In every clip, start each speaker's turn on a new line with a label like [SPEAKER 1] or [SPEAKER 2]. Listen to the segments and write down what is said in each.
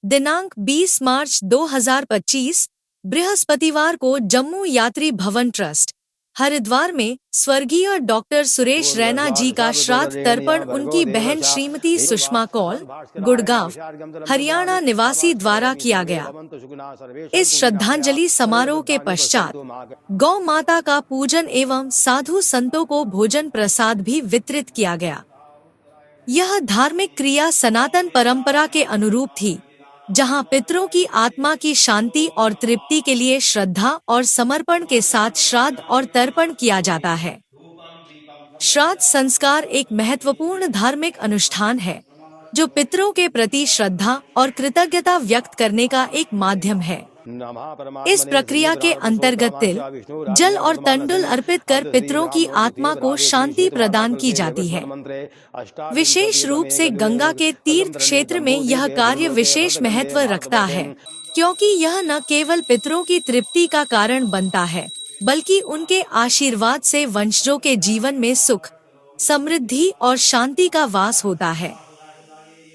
[SPEAKER 1] दिनांक 20 मार्च 2025 बृहस्पतिवार को जम्मू यात्री भवन ट्रस्ट हरिद्वार में स्वर्गीय डॉक्टर सुरेश रैना जी का श्राद्ध तर्पण उनकी बहन श्रीमती सुषमा कौल, गुड़गांव, हरियाणा निवासी द्वारा किया गया। इस श्रद्धांजलि समारोह के पश्चात गौ माता का पूजन एवं साधु संतों को भोजन प्रसाद भी वितरित किया गया। यह धार्मिक क्रिया सनातन परंपरा के अनुरूप थी, जहां पितरों की आत्मा की शांति और तृप्ति के लिए श्रद्धा और समर्पण के साथ श्राद्ध और तर्पण किया जाता है। श्राद्ध संस्कार एक महत्वपूर्ण धार्मिक अनुष्ठान है, जो पितरों के प्रति श्रद्धा और कृतज्ञता व्यक्त करने का एक माध्यम है। इस प्रक्रिया के अंतर्गत तिल, जल और तंडुल अर्पित कर पितरों की आत्मा को शांति प्रदान की जाती है। विशेष रूप से गंगा के तीर्थ क्षेत्र में यह कार्य विशेष महत्व रखता है, क्योंकि यह न केवल पितरों की तृप्ति का कारण बनता है, बल्कि उनके आशीर्वाद से वंशजों के जीवन में सुख, समृद्धि और शांति का वास होता है।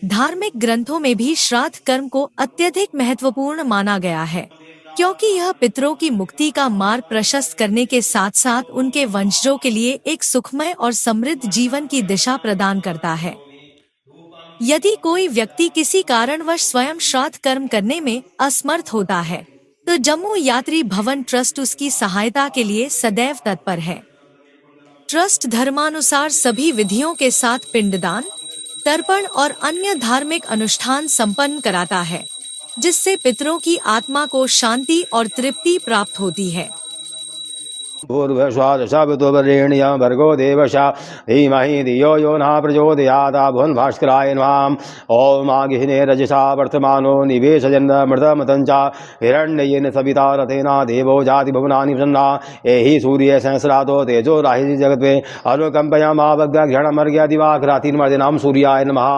[SPEAKER 1] धार्मिक ग्रंथों में भी श्राद्ध कर्म को अत्यधिक महत्वपूर्ण माना गया है, क्योंकि यह पितरों की मुक्ति का मार्ग प्रशस्त करने के साथ साथ उनके वंशजों के लिए एक सुखमय और समृद्ध जीवन की दिशा प्रदान करता है। यदि कोई व्यक्ति किसी कारणवश स्वयं श्राद्ध कर्म करने में असमर्थ होता है, तो जम्मू यात्री भवन ट्रस्ट उसकी सहायता के लिए सदैव तत्पर है। ट्रस्ट धर्मानुसार सभी विधियों के साथ पिंडदान, तर्पण और अन्य धार्मिक अनुष्ठान संपन्न कराता है, जिससे पितरों की आत्मा को शांति और तृप्ति प्राप्त होती है।
[SPEAKER 2] भूर्भुवस्वादशावितुर्वरेण्यं भर्गो देवशा धीमहि धियो यो न प्रचोदयात्। भुवन भास्कराय नमः। ओम आगिने रजसा वर्तमानो निवेशजन्मृतमतञ्च हिरण्येन सविता रथेन देवो जाति भुवनानि प्रसन्ना। एहि सूर्य सहस्रातो तेजो राहि जगत्वे अनुकम्पयामावग्रहणमर्घ्य दिवाकरातिर्मर्दिनां सूर्याय नमः।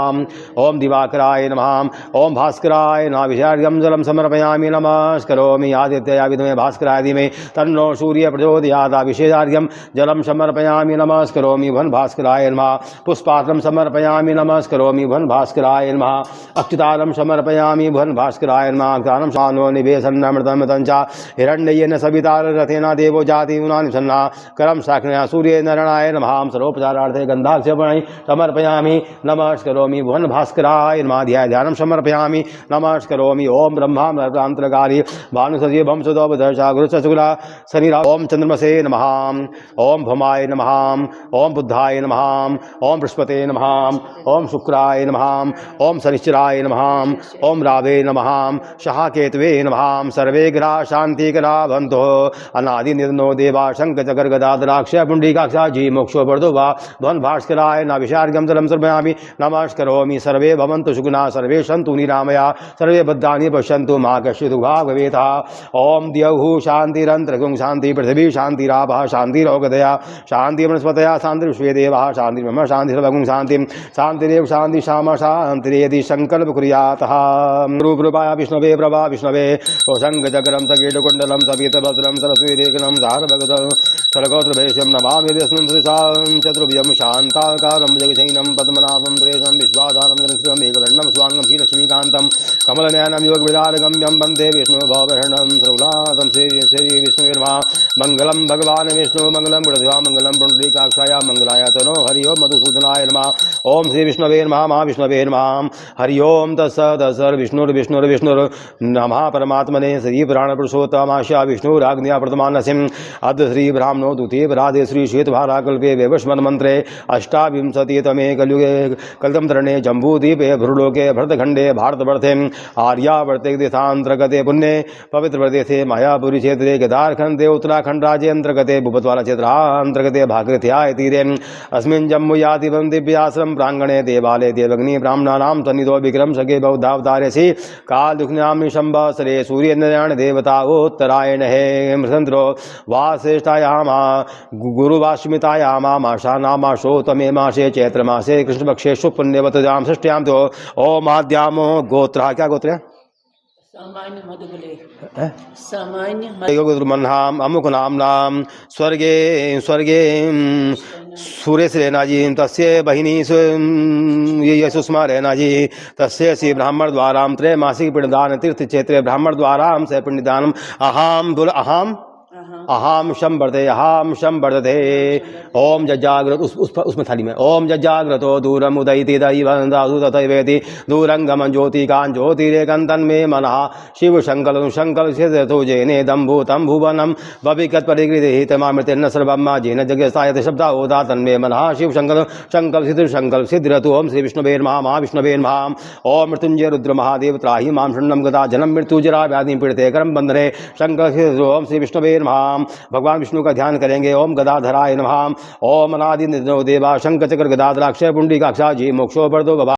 [SPEAKER 2] ओम दिवाकराय नमः। ओम भास्कराय नमः। विशार्घ्यं जलं समर्पयामि नमस्करोमि आदित्याय विद्महे भास्कराय धीमहि तन्नो सूर्य प्रचोदयात्। विशेषार्घ्यं जलं समर्पयामि नमस्करोमि भुवन भास्कराय नमः। पुष्पार्घ्यं समर्पयामि नमस्करोमि भुवन भास्कराय नमः। अक्षतार्घ्यं समर्पयामि भुवन भास्कराय नमः। अक्षतार्घ्यं शानो निवेशन्नमृतमतञ्च हिरण्येन सविता रथेन देवो जाति भुवनानि प्रसन्ना। करं साक्षिणा सूर्ये नारायणाय नमः। सर्वोपचारार्थे गन्धाक्षेपणि समर्पयामि नमस्करोमि भुवन भास्कराय नमः। ध्यानं समर्पयामि नमस्करोमि। ओम ब्रह्मा ब्रह्मांतरकारी भानुसजीवं सुदोपदर्शा गुरुशुक्ला शनिरा। ओम चंद्रमसे नमः। ओम भौमाय नमः। ओम बुद्धाय नमः। ओम बृहस्पते नमः। ओम शुक्राय नमः। ओम शनिश्चराय नमः। ओम रावे नमः। शहाकेतवे नमः। सर्वे ग्रहा शांतिकरा भवन्तु। अनादि निर्नो देवा शंख चक्र गदा द्राक्ष पुंडरीकाक्षा जी मोक्षो वर्धो वा। भुवन भास्कराय न विशार्घ्यं जलं समर्पयामि नमस्करोमि। सर्वे भवन्तु सुखिनः सर्वे सन्तु निरामया सर्वे भद्राणि पश्यन्तु मा कश्चित् दुःखभाग् भवेत्। ओम द्यौः शान्तिरन्तरिक्षं शान्ति पृथिवी शान्तिरापः शान्तिरोगदया शान्ति वनस्पतया शान्ति विश्वे देवाः शान्ति ब्रह्म शान्ति सर्वगुण शान्ति शान्तिरेव शान्ति श्यामा शान्तिरेति संकल्प कुर्यातः। रूपरूपाय विष्णवे प्रभा विष्णवे शङ्खचक्रं सकीटकुण्डलं सपीतवस्त्रं सरस्वतीरेखनं सारभगतं सरगोत्रभेषं नमामि विष्णुं श्रीशां चतुर्भुजं शान्ताकारं जगशयनं पद्मनाभं सुरेशं विश्वाधारं गणेशं मेघवर्णं स्वाङ्गं श्रीलक्ष्मीकान्तं कमलनयनं योगविदारगम्यं वन्दे विष्णु भवभरणं सर्वनाथं श्री विष्णुवे नमः। मंगलम भगवान विष्णु मंगलम गुणदेवा मंगलम पुंडरीकाक्षाय मंगलाय तनो हरि ओम मधुसूदनाय नमः। ओम श्री विष्णवे नमः। महाविष्णवे नमः। हरि ओम तत्सत् विष्णुर्विष्णुर्विष्णुर् नमः परमात्मने श्री पुराण पुरुषोत्तमाशा विष्णुराग्न्या प्रथमानसिं अद्य श्री ब्राह्मणो द्वितीय राधे श्री श्वेतभाराकल्पे वैवस्वत मंत्रे अष्टाविंशतितमे कलयुगे कलितं तरणे जम्बूद्वीपे भ्रुलोके भरतखंडे भारतवर्षे आर्यावर्ते देशान्तर्गते पुण्ये पवित्र प्रदेशे मायापुरी क्षेत्रे केदारखंडे उत्तराखंड राज्य अंतर्गते भूपतवाला क्षेत्रांतर्गते भागीरथ्याय तीरे अस्मिन् जम्बूयादिवं दिव्याश्रम प्रांगणे देवालये देवग्नि ब्राह्मणानां सन्निधौ विक्रम सखे बौद्धावतारेसि कालदुःखनाम्नि संवत्सरे सूर्यनारायण देवता उत्तरायणे मृतन्द्रो वासिष्ठायाम गुरुवाश्मितायाम मासानामासोत्तमे मासे चैत्रमासे कृष्णपक्षे शुक्लपुण्यवतजां षष्ट्यां तो ओम आद्यामो गोत्रः। क्या गोत्र है?
[SPEAKER 3] सामान्य मधुबले
[SPEAKER 2] हैं?
[SPEAKER 3] सामान्य
[SPEAKER 2] योगुरुमन्हाम अमुक नाम नाम स्वर्गे स्वर्गे सुरेश रैना जी तस्य बहिनी ये सुषमा रैना जी तस्य श्री ब्राह्मण द्वाराम त्रैमासिक पिंडदान तीर्थ क्षेत्रे ब्राह्मण द्वाराम से पिंडदानम अहाम शम वर्धते ओम जज्जाग्रत उसमें थाली में ओम जज्जाग्रतो दूरम उदयति दैवेति दूरंगम ज्योतिकां ज्योतिरेकंतन में मनः शिव शंकल शंकल सिद्धतो जेने दम्भूतं भुवनम वविकत परिगृहीतमामृतेन सर्वम्मा जेन जगस्तायते शब्दा ओदा तन्मे मनः शिव शंकल शंकल सिद्धरतु ओम श्री विष्णुवे नमः महाविष्णुवे नमः ओम मृत्युंजय रुद्र महादेव त्राहि मां शरणं गदा जन्म मृत्यु जरा व्याधि पीड़िते कर्म बंधने शंकर सिद्धरतु ओम श्री विष्णुवे नमः। भगवान विष्णु का ध्यान करेंगे। ओम गदाधराय नमः। ओम अनादि निधनो देवा शंख चक्र गदाधराक्षय पुंडी काक्षा जी मोक्षो बरदो बाबा।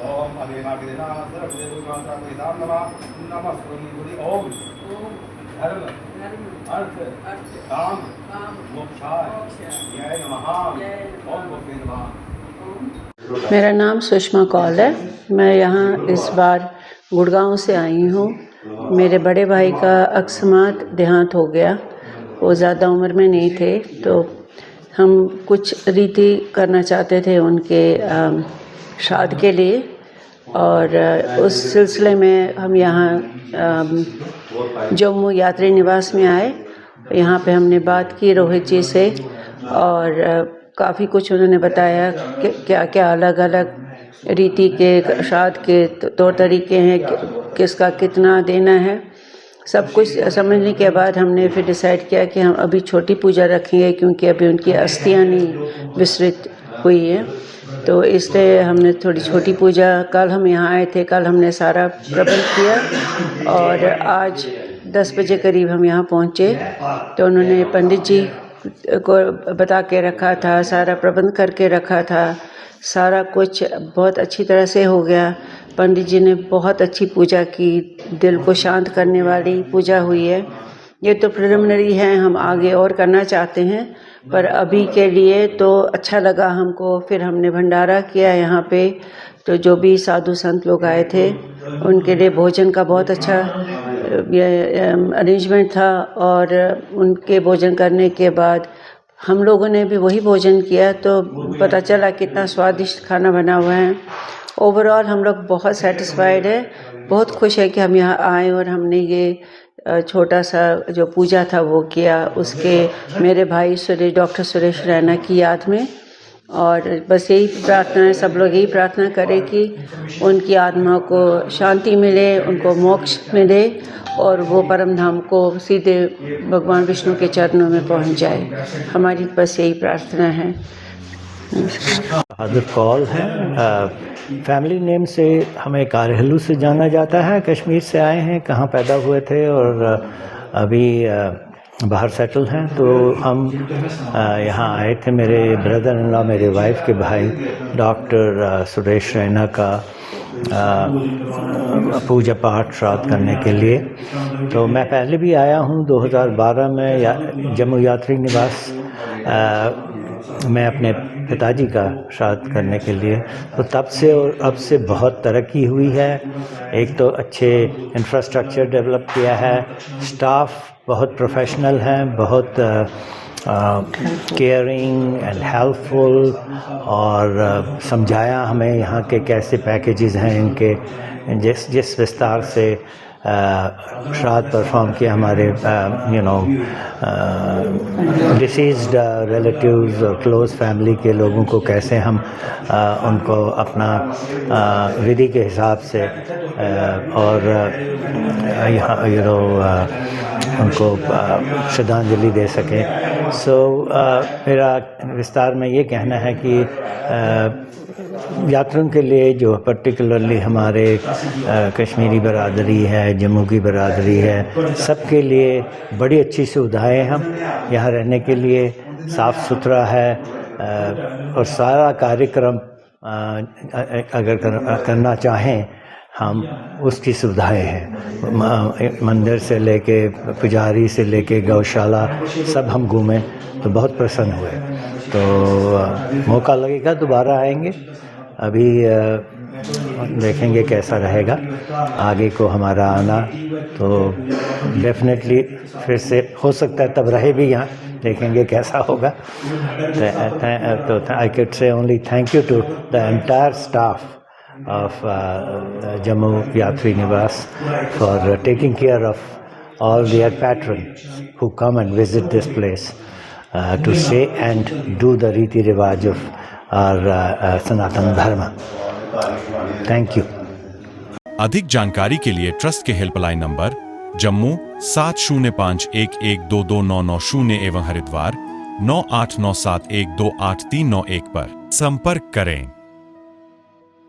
[SPEAKER 2] ओम अभिमादिना सर्वदेवतां नमः ओम धर्म अर्थ काम मोक्षाय जय नमः ओम गोपे नमः।
[SPEAKER 3] मेरा नाम सुषमा कौल है। मैं यहाँ इस बार गुड़गांव से आई हूँ। मेरे बड़े भाई का अकस्मात देहांत हो गया। वो ज़्यादा उम्र में नहीं थे, तो हम कुछ रीति करना चाहते थे उनके श्राद्ध के लिए, और उस सिलसिले में हम यहाँ जम्मू यात्री निवास में आए। यहाँ पे हमने बात की रोहित जी से, और काफ़ी कुछ उन्होंने बताया कि क्या क्या अलग अलग रीति के श्राद्ध के तौर तरीके हैं, किसका कितना देना है। सब कुछ समझने के बाद हमने फिर डिसाइड किया कि हम अभी छोटी पूजा रखेंगे, क्योंकि अभी उनकी अस्थियाँ नहीं विसर्जित हुई है। तो इसलिए हमने थोड़ी छोटी पूजा, कल हम यहाँ आए थे, कल हमने सारा प्रबंध किया, और आज 10 बजे करीब हम यहाँ पहुँचे। तो उन्होंने पंडित जी को बता के रखा था, सारा प्रबंध करके रखा था, सारा कुछ बहुत अच्छी तरह से हो गया। पंडित जी ने बहुत अच्छी पूजा की, दिल को शांत करने वाली पूजा हुई है। ये तो प्रिलिमिनरी है, हम आगे और करना चाहते हैं, पर अभी के लिए तो अच्छा लगा हमको। फिर हमने भंडारा किया यहाँ पे, तो जो भी साधु संत लोग आए थे उनके लिए भोजन का बहुत अच्छा अरेंजमेंट था, और उनके भोजन करने के बाद हम लोगों ने भी वही भोजन किया, तो पता चला कितना स्वादिष्ट खाना बना हुआ है। ओवरऑल हम लोग बहुत सेटिस्फाइड है, बहुत खुश है कि हम यहाँ आए और हमने ये छोटा सा जो पूजा था वो किया, उसके मेरे भाई डॉक्टर सुरेश रैना की याद में। और बस यही प्रार्थना है, सब लोग यही प्रार्थना करें कि उनकी आत्मा को शांति मिले, उनको मोक्ष मिले, और वो परम धाम को सीधे भगवान विष्णु के चरणों में पहुंच जाए। हमारी बस यही प्रार्थना है।
[SPEAKER 4] बहादुर कौल है। फैमिली नेम से हमें कारहलू से जाना जाता है। कश्मीर से आए हैं, कहाँ पैदा हुए थे और अभी बाहर सेटल हैं। तो हम यहाँ आए थे, मेरे ब्रदर इन लॉ, मेरे वाइफ के भाई डॉक्टर सुरेश रैना का पूजा पाठ श्राद्ध करने के लिए। तो मैं पहले भी आया हूँ 2012 में जम्मू यात्री निवास में अपने पिताजी का श्राद्ध करने के लिए। तो तब से और अब से बहुत तरक्की हुई है। एक तो अच्छे इंफ्रास्ट्रक्चर डेवलप किया है, स्टाफ बहुत प्रोफेशनल हैं, बहुत केयरिंग एंड हेल्पफुल, और समझाया हमें यहाँ के कैसे पैकेजेस हैं इनके, जिस विस्तार से श्राद्ध परफॉर्म किया हमारे डिसीज्ड रिलेटिव्स और क्लोज फैमिली के लोगों को, कैसे हम उनको अपना विधि के हिसाब से और यहाँ उनको श्रद्धांजलि दे सकें। सो मेरा विस्तार में ये कहना है कि यात्रियों के लिए जो पर्टिकुलरली हमारे कश्मीरी बरादरी है, जम्मू की बरादरी है, सबके लिए बड़ी अच्छी सुविधाएं हैं। हम यहाँ रहने के लिए साफ़ सुथरा है और सारा कार्यक्रम अगर करना चाहें हम उसकी सुविधाएं हैं। मंदिर से लेके पुजारी से लेके गौशाला सब हम घूमे तो बहुत प्रसन्न हुए। तो मौका लगेगा दोबारा आएंगे। अभी देखेंगे कैसा रहेगा आगे को हमारा आना, तो डेफिनेटली फिर से हो सकता है तब रहे भी यहाँ, देखेंगे कैसा होगा। तो I can say only thank you to the entire staff of Jammu Yatri Niwas for taking care of all their patrons who come and visit this place to stay and do the Riti Rivaj of our Sanatan Dharma. Thank you.
[SPEAKER 5] अधिक जानकारी के लिए trust के helpline number Jammu 7051122990 एवं हरिद्वार 9897128391 पर संपर्क करें।